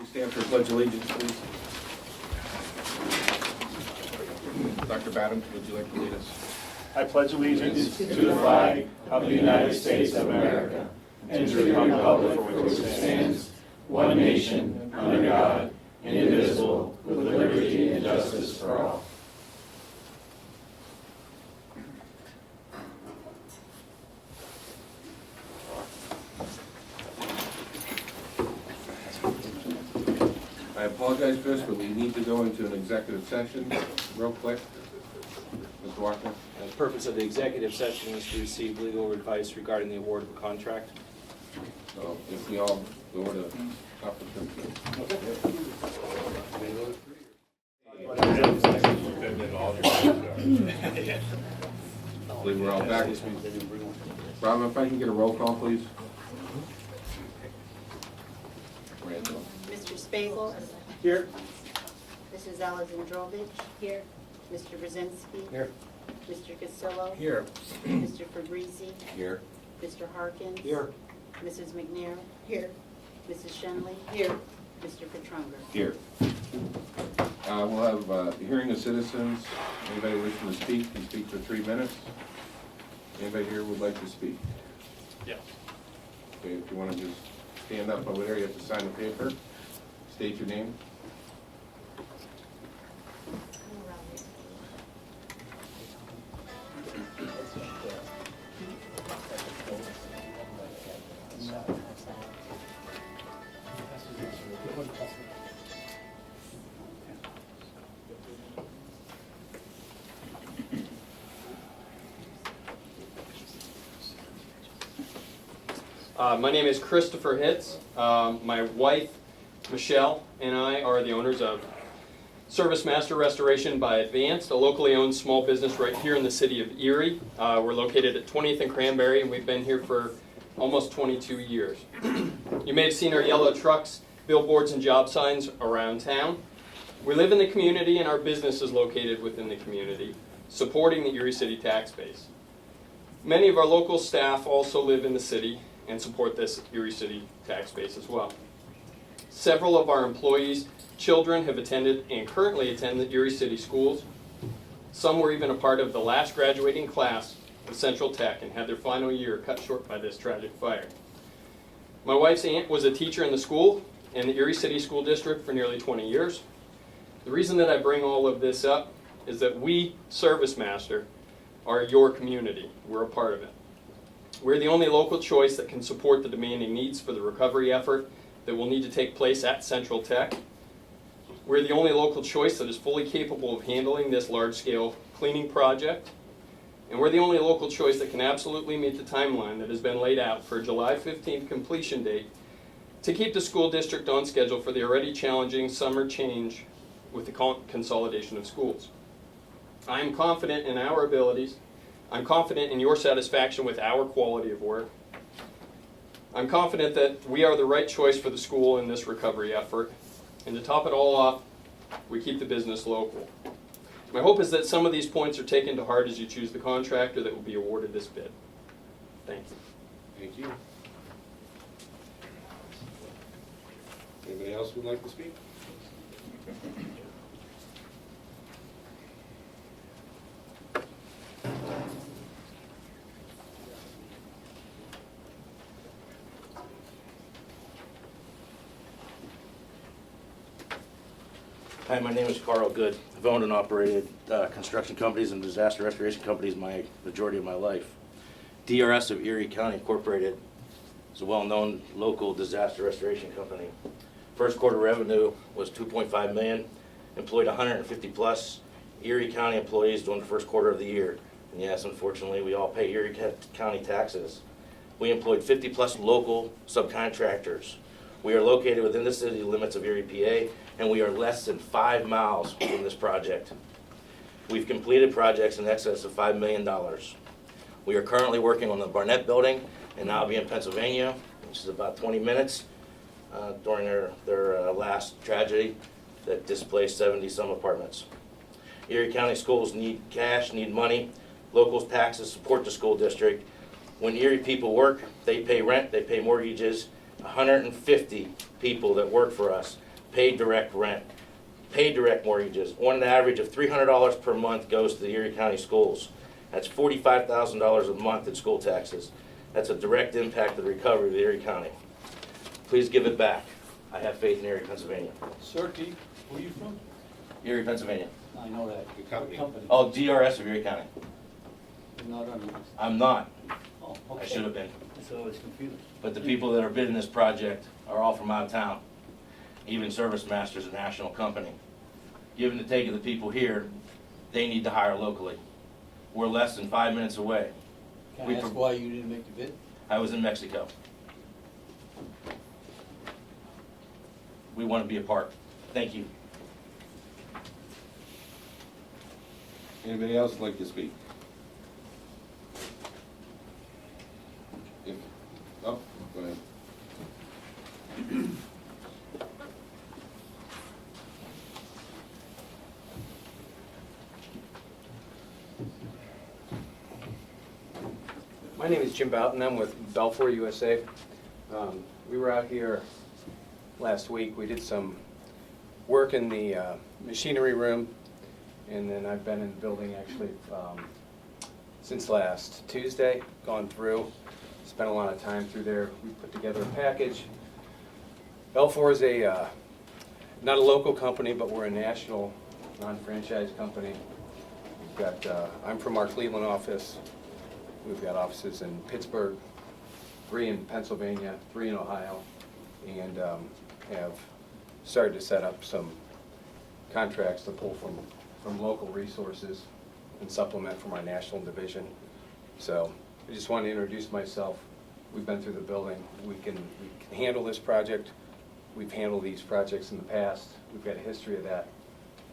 You stand for pledge allegiance, please. Dr. Badham, would you like to lead us? I pledge allegiance to the flag of the United States of America and to the republic for which it stands, one nation, under God, indivisible, with liberty and justice for all. I apologize for this, but we need to go into an executive session real quick. Mr. Walker? The purpose of the executive session is to receive legal advice regarding the award of a contract. So if we all go to conference room, please. I believe we're all back. Robin, if I can get a roll call, please. Randall. Mr. Speical. Here. Mrs. Alexandrovich. Here. Mr. Brzezinski. Here. Mr. Castillo. Here. Mr. Fabrizi. Here. Mr. Harkins. Here. Mrs. McNair. Here. Mrs. Shenley. Here. Mr. Petrunger. Here. We'll have a hearing of citizens. Anybody wishing to speak can speak for 3 minutes. Anybody here would like to speak? Yeah. Okay, if you want to just stand up over there, you have to sign the paper. State your name. My name is Christopher Hitz. My wife, Michelle, and I are the owners of Service Master Restoration by Advanced, a locally owned small business right here in the city of Erie. We're located at 20th and Cranberry, and we've been here for almost 22 years. You may have seen our yellow trucks, billboards, and job signs around town. We live in the community, and our business is located within the community, supporting the Erie City tax base. Many of our local staff also live in the city and support this Erie City tax base as well. Several of our employees' children have attended and currently attend the Erie City schools. Some were even a part of the last graduating class of Central Tech and had their final year cut short by this tragic fire. My wife's aunt was a teacher in the school in the Erie City School District for nearly 20 years. The reason that I bring all of this up is that we, Service Master, are your community. We're a part of it. We're the only local choice that can support the demanding needs for the recovery effort that will need to take place at Central Tech. We're the only local choice that is fully capable of handling this large-scale cleaning project. And we're the only local choice that can absolutely meet the timeline that has been laid out for a July 15th completion date to keep the school district on schedule for the already challenging summer change with the consolidation of schools. I am confident in our abilities. I'm confident in your satisfaction with our quality of work. I'm confident that we are the right choice for the school in this recovery effort. And to top it all off, we keep the business local. My hope is that some of these points are taken to heart as you choose the contractor that will be awarded this bid. Thank you. Thank you. Anybody else would like to speak? Hi, my name is Carl Good. I've owned and operated construction companies and disaster restoration companies my majority of my life. DRS of Erie County Incorporated is a well-known local disaster restoration company. First quarter revenue was $2.5 million, employed 150 plus Erie County employees during the first quarter of the year. And yes, unfortunately, we all pay Erie County taxes. We employed 50 plus local subcontractors. We are located within the city limits of Erie, PA, and we are less than 5 miles from this project. We've completed projects in excess of $5 million. We are currently working on the Barnett building in Albion, Pennsylvania, which is about 20 minutes during their last tragedy that displaced 70-some apartments. Erie County schools need cash, need money. Local taxes support the school district. When Erie people work, they pay rent, they pay mortgages. 150 people that work for us paid direct rent, paid direct mortgages. On an average of $300 per month goes to the Erie County schools. That's $45,000 a month in school taxes. That's a direct impact of the recovery of the Erie County. Please give it back. I have faith in Erie, Pennsylvania. Sir, where are you from? Erie, Pennsylvania. I know that. The company. Oh, DRS of Erie County. Not on. I'm not. Oh, I should have been. So I was confused. But the people that are bidding this project are all from out of town. Even Service Master's a national company. Given the take of the people here, they need to hire locally. We're less than 5 minutes away. Can We I ask pro- why you didn't make the bid? I was in Mexico. We want to be a part. Thank you. Anybody else like to speak? If, oh, go ahead. My name is Jim Boughton. I'm with Balfour USA. We were out here last week. We did some work in the machinery room, and then I've been in the building actually since last Tuesday, gone through, spent a lot of time through there. We put together a package. Balfour is a not a local company, but we're a national non-franchise company. We've got, I'm from our Cleveland office. We've got offices in Pittsburgh, 3 in Pennsylvania, 3 in Ohio, and have started to set up some contracts to pull from local resources and supplement from our national division. So I just want to introduce myself. We've been through the building. We can handle this project. We've handled these projects in the past. We've got a history of that,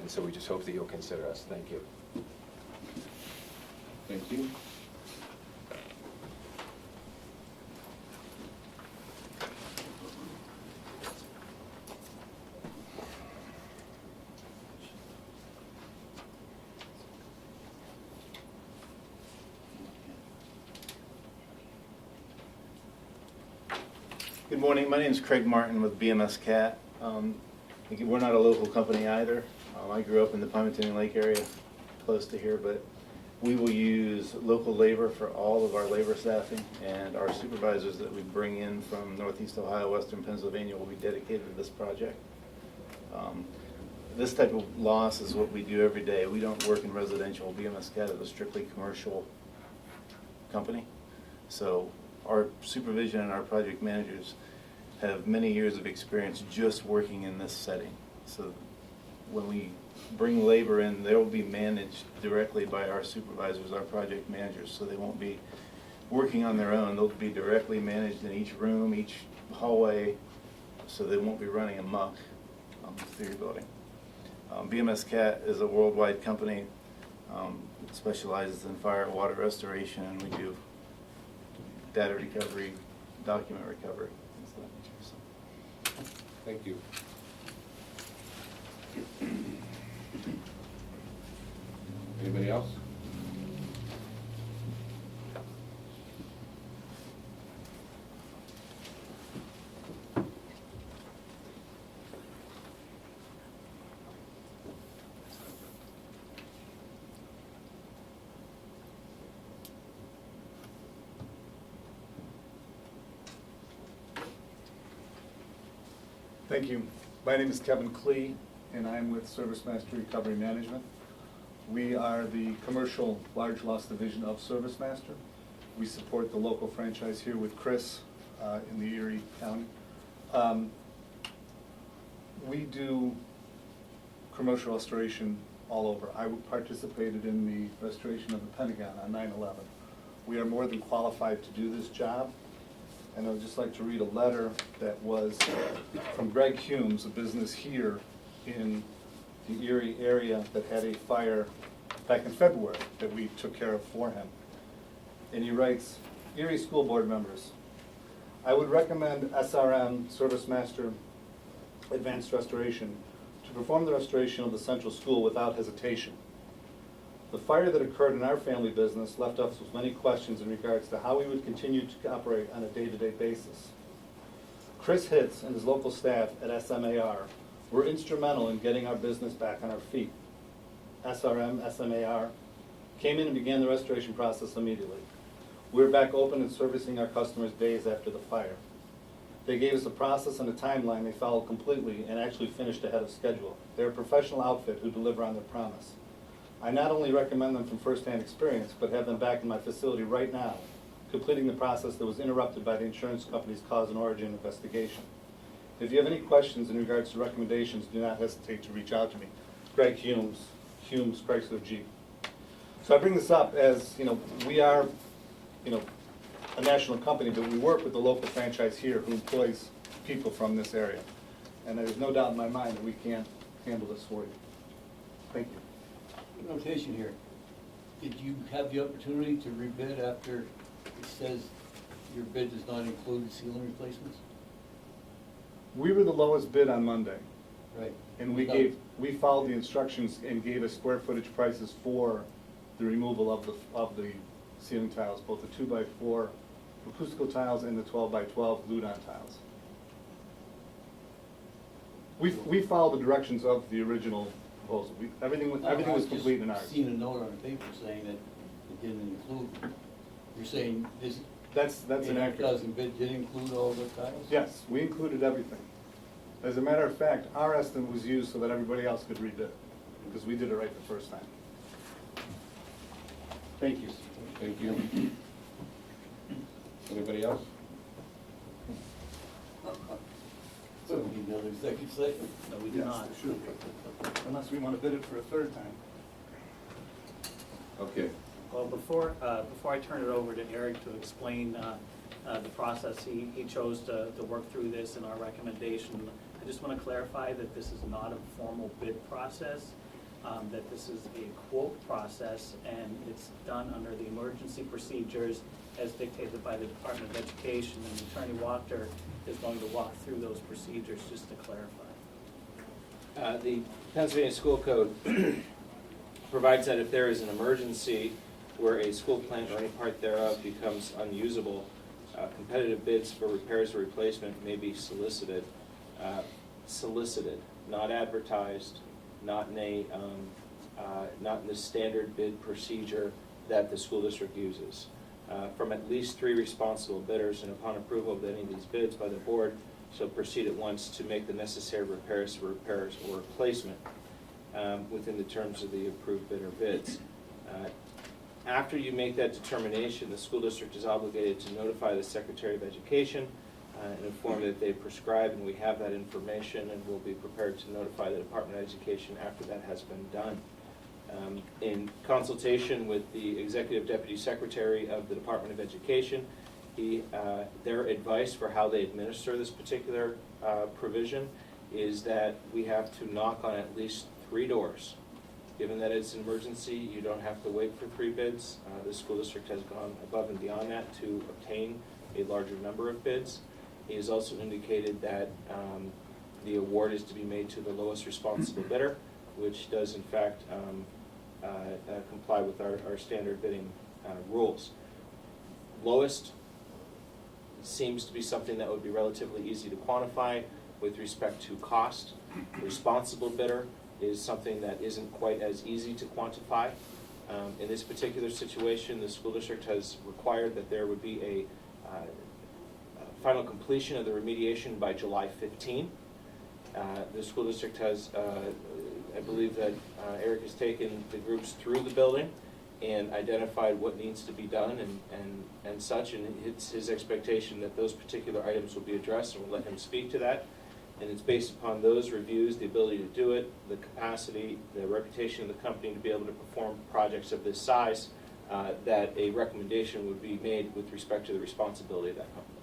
and so we just hope that you'll consider us. Thank you. Thank you. Good morning, my name is Craig Martin with BMS Cat. We're not a local company either. I grew up in the Pymantoning Lake area, close to here, but we will use local labor for all of our labor staffing, and our supervisors that we bring in from Northeast Ohio, Western Pennsylvania will be dedicated to this project. This type of loss is what we do every day. We don't work in residential. BMS Cat is a strictly commercial company. So our supervision and our project managers have many years of experience just working in this setting. So when we bring labor in, they will be managed directly by our supervisors, our project managers, so they won't be working on their own. They'll be directly managed in each room, each hallway, so they won't be running amok through your building. BMS Cat is a worldwide company. It specializes in fire and water restoration, and we do data recovery, document recovery, things of that nature. So. Thank you. Anybody else? Thank you. My name is Kevin Klee, and I'm with Service Master Recovery Management. We are the commercial large loss division of Service Master. We support the local franchise here with Chris in the Erie County. We do commercial restoration all over. I participated in the restoration of the Pentagon on 9/11. We are more than qualified to do this job. And I would just like to read a letter that was from Greg Humes, a business here in the Erie area that had a fire back in February that we took care of for him. And he writes, Erie School Board members, I would recommend SRM, Service Master Advanced Restoration, to perform the restoration of the Central School without hesitation. The fire that occurred in our family business left us with many questions in regards to how we would continue to operate on a day-to-day basis. Chris Hitz and his local staff at SMAR were instrumental in getting our business back on our feet. SRM, SMAR, came in and began the restoration process immediately. We were back open and servicing our customers days after the fire. They gave us a process and a timeline they followed completely and actually finished ahead of schedule. They're a professional outfit who deliver on their promise. I not only recommend them from firsthand experience, but have them back in my facility right now, completing the process that was interrupted by the insurance company's cause and origin investigation. If you have any questions in regards to recommendations, do not hesitate to reach out to me. Greg Humes, Chrysler Jeep. So I bring this up as, we are, a national company, but we work with the local franchise here who employs people from this area. And there's no doubt in my mind that we can handle this for you. Thank you. Notation here. Did you have the opportunity to rebid after it says your bid does not include ceiling replacements? We were the lowest bid on Monday. Right. And we followed the instructions and gave us square footage prices for the removal of the ceiling tiles, both the 2x4 acoustical tiles and the 12x12 glued-on tiles. We followed the directions of the original proposal. Everything was complete in ours. I've just seen a note on the paper saying that it didn't include. You're saying this. That's inaccurate. 8,000 bid did include all the tiles? Yes, we included everything. As a matter of fact, our estimate was used so that everybody else could rebid, because we did it right the first time. Thank you. Thank you. Anybody else? So we need another executive session? No, we did not. Unless we want to bid it for a third time. Okay. Well, before I turn it over to Eric to explain the process he chose to work through this and our recommendation, I just want to clarify that this is not a formal bid process, that this is a quote process, and it's done under the emergency procedures as dictated by the Department of Education, and Attorney Wachter is going to walk through those procedures just to clarify. The Pennsylvania School Code provides that if there is an emergency where a school plant or any part thereof becomes unusable, competitive bids for repairs or replacement may be solicited. Solicited, not advertised, not in the standard bid procedure that the school district uses. From at least 3 responsible bidders, and upon approval of any of these bids by the board, shall proceed at once to make the necessary repairs or replacement within the terms of the approved bidder bids. After you make that determination, the school district is obligated to notify the Secretary of Education and inform that they prescribe, and we have that information, and we'll be prepared to notify the Department of Education after that has been done. In consultation with the Executive Deputy Secretary of the Department of Education, their advice for how they administer this particular provision is that we have to knock on at least 3 doors. Given that it's an emergency, you don't have to wait for 3 bids. The school district has gone above and beyond that to obtain a larger number of bids. He has also indicated that the award is to be made to the lowest responsible bidder, which does in fact comply with our standard bidding rules. Lowest seems to be something that would be relatively easy to quantify with respect to cost. Responsible bidder is something that isn't quite as easy to quantify. In this particular situation, the school district has required that there would be a final completion of the remediation by July 15. The school district has, I believe that Eric has taken the groups through the building and identified what needs to be done and such, and it's his expectation that those particular items will be addressed, and we'll let him speak to that. And it's based upon those reviews, the ability to do it, the capacity, the reputation of the company to be able to perform projects of this size, that a recommendation would be made with respect to the responsibility of that company.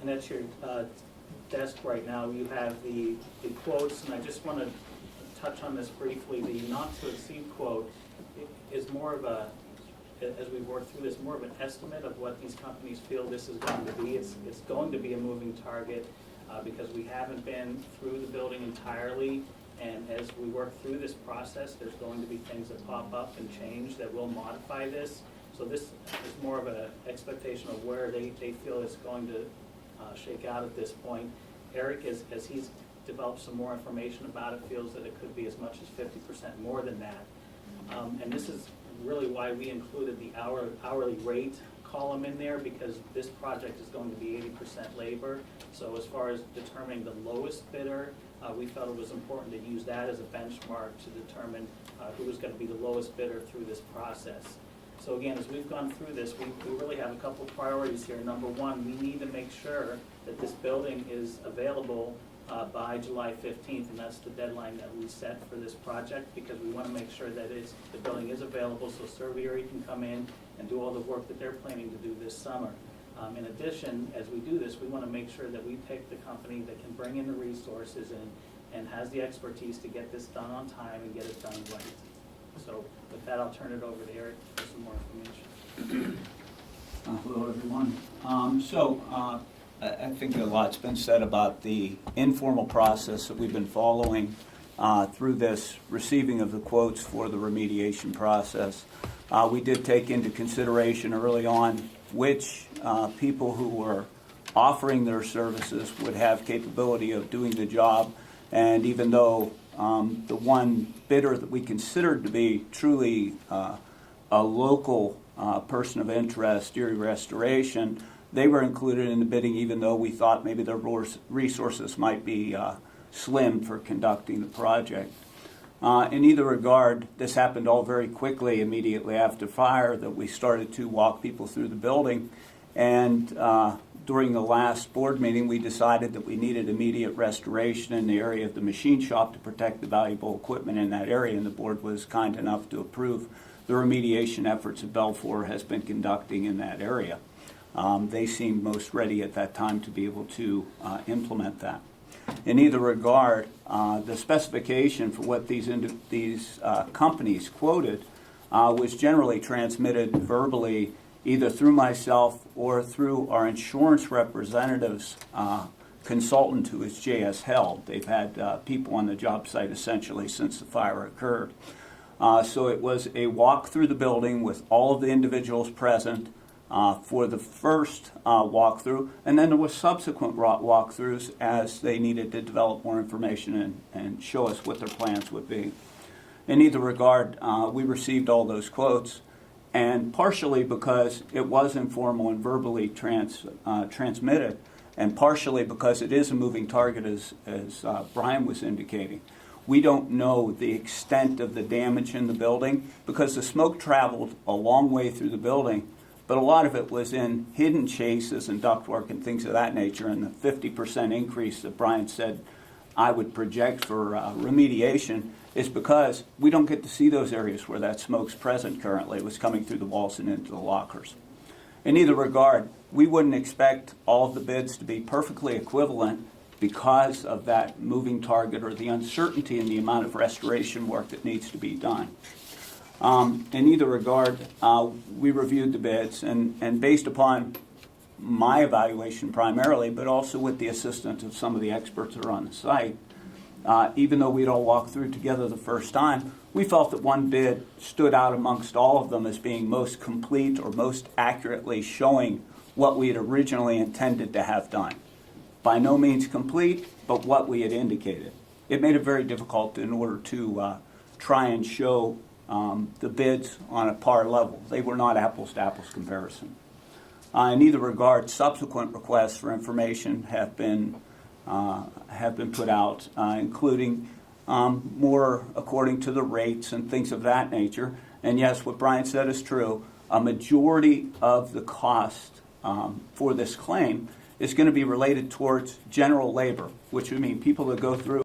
And at your desk right now, you have the quotes, and I just want to touch on this briefly. The not to exceed quote is more of a, as we work through this, more of an estimate of what these companies feel this is going to be. It's going to be a moving target because we haven't been through the building entirely, and as we work through this process, there's going to be things that pop up and change that will modify this. So this is more of an expectation of where they feel it's going to shake out at this point. Eric, as he's developed some more information about it, feels that it could be as much as 50% more than that. And this is really why we included the hourly rate column in there, because this project is going to be 80% labor. So as far as determining the lowest bidder, we felt it was important to use that as a benchmark to determine who was going to be the lowest bidder through this process. So again, as we've gone through this, we really have a couple priorities here. Number one, we need to make sure that this building is available by July 15th, and that's the deadline that we set for this project, because we want to make sure that the building is available so Surveyor can come in and do all the work that they're planning to do this summer. In addition, as we do this, we want to make sure that we pick the company that can bring in the resources and has the expertise to get this done on time and get it done right. So with that, I'll turn it over to Eric for some more information. Hello, everyone. I think a lot's been said about the informal process that we've been following through this receiving of the quotes for the remediation process. We did take into consideration early on which people who were offering their services would have capability of doing the job, and even though the one bidder that we considered to be truly a local person of interest, Erie Restoration, they were included in the bidding, even though we thought maybe their resources might be slim for conducting the project. In either regard, this happened all very quickly immediately after fire, that we started to walk people through the building. And during the last board meeting, we decided that we needed immediate restoration in the area of the machine shop to protect the valuable equipment in that area, and the board was kind enough to approve the remediation efforts that Belfour has been conducting in that area. They seemed most ready at that time to be able to implement that. In either regard, the specification for what these companies quoted was generally transmitted verbally, either through myself or through our insurance representative's consultant, who is J.S. Held. They've had people on the job site essentially since the fire occurred. So it was a walk through the building with all of the individuals present for the first walkthrough, and then there was subsequent walkthroughs as they needed to develop more information and show us what their plans would be. In either regard, we received all those quotes, and partially because it was informal and verbally transmitted, and partially because it is a moving target, as Brian was indicating. We don't know the extent of the damage in the building because the smoke traveled a long way through the building, but a lot of it was in hidden chases and ductwork and things of that nature, and the 50% increase that Brian said I would project for remediation is because we don't get to see those areas where that smoke's present currently. It was coming through the walls and into the lockers. In either regard, we wouldn't expect all of the bids to be perfectly equivalent because of that moving target or the uncertainty in the amount of restoration work that needs to be done. In either regard, we reviewed the bids, and based upon my evaluation primarily, but also with the assistance of some of the experts that are on the site, even though we'd all walked through together the first time, we felt that one bid stood out amongst all of them as being most complete or most accurately showing what we had originally intended to have done. By no means complete, but what we had indicated. It made it very difficult in order to try and show the bids on a par level. They were not apples to apples comparison. In either regard, subsequent requests for information have been put out, including more according to the rates and things of that nature. And yes, what Brian said is true. A majority of the cost for this claim is going to be related towards general labor, which would mean people that go through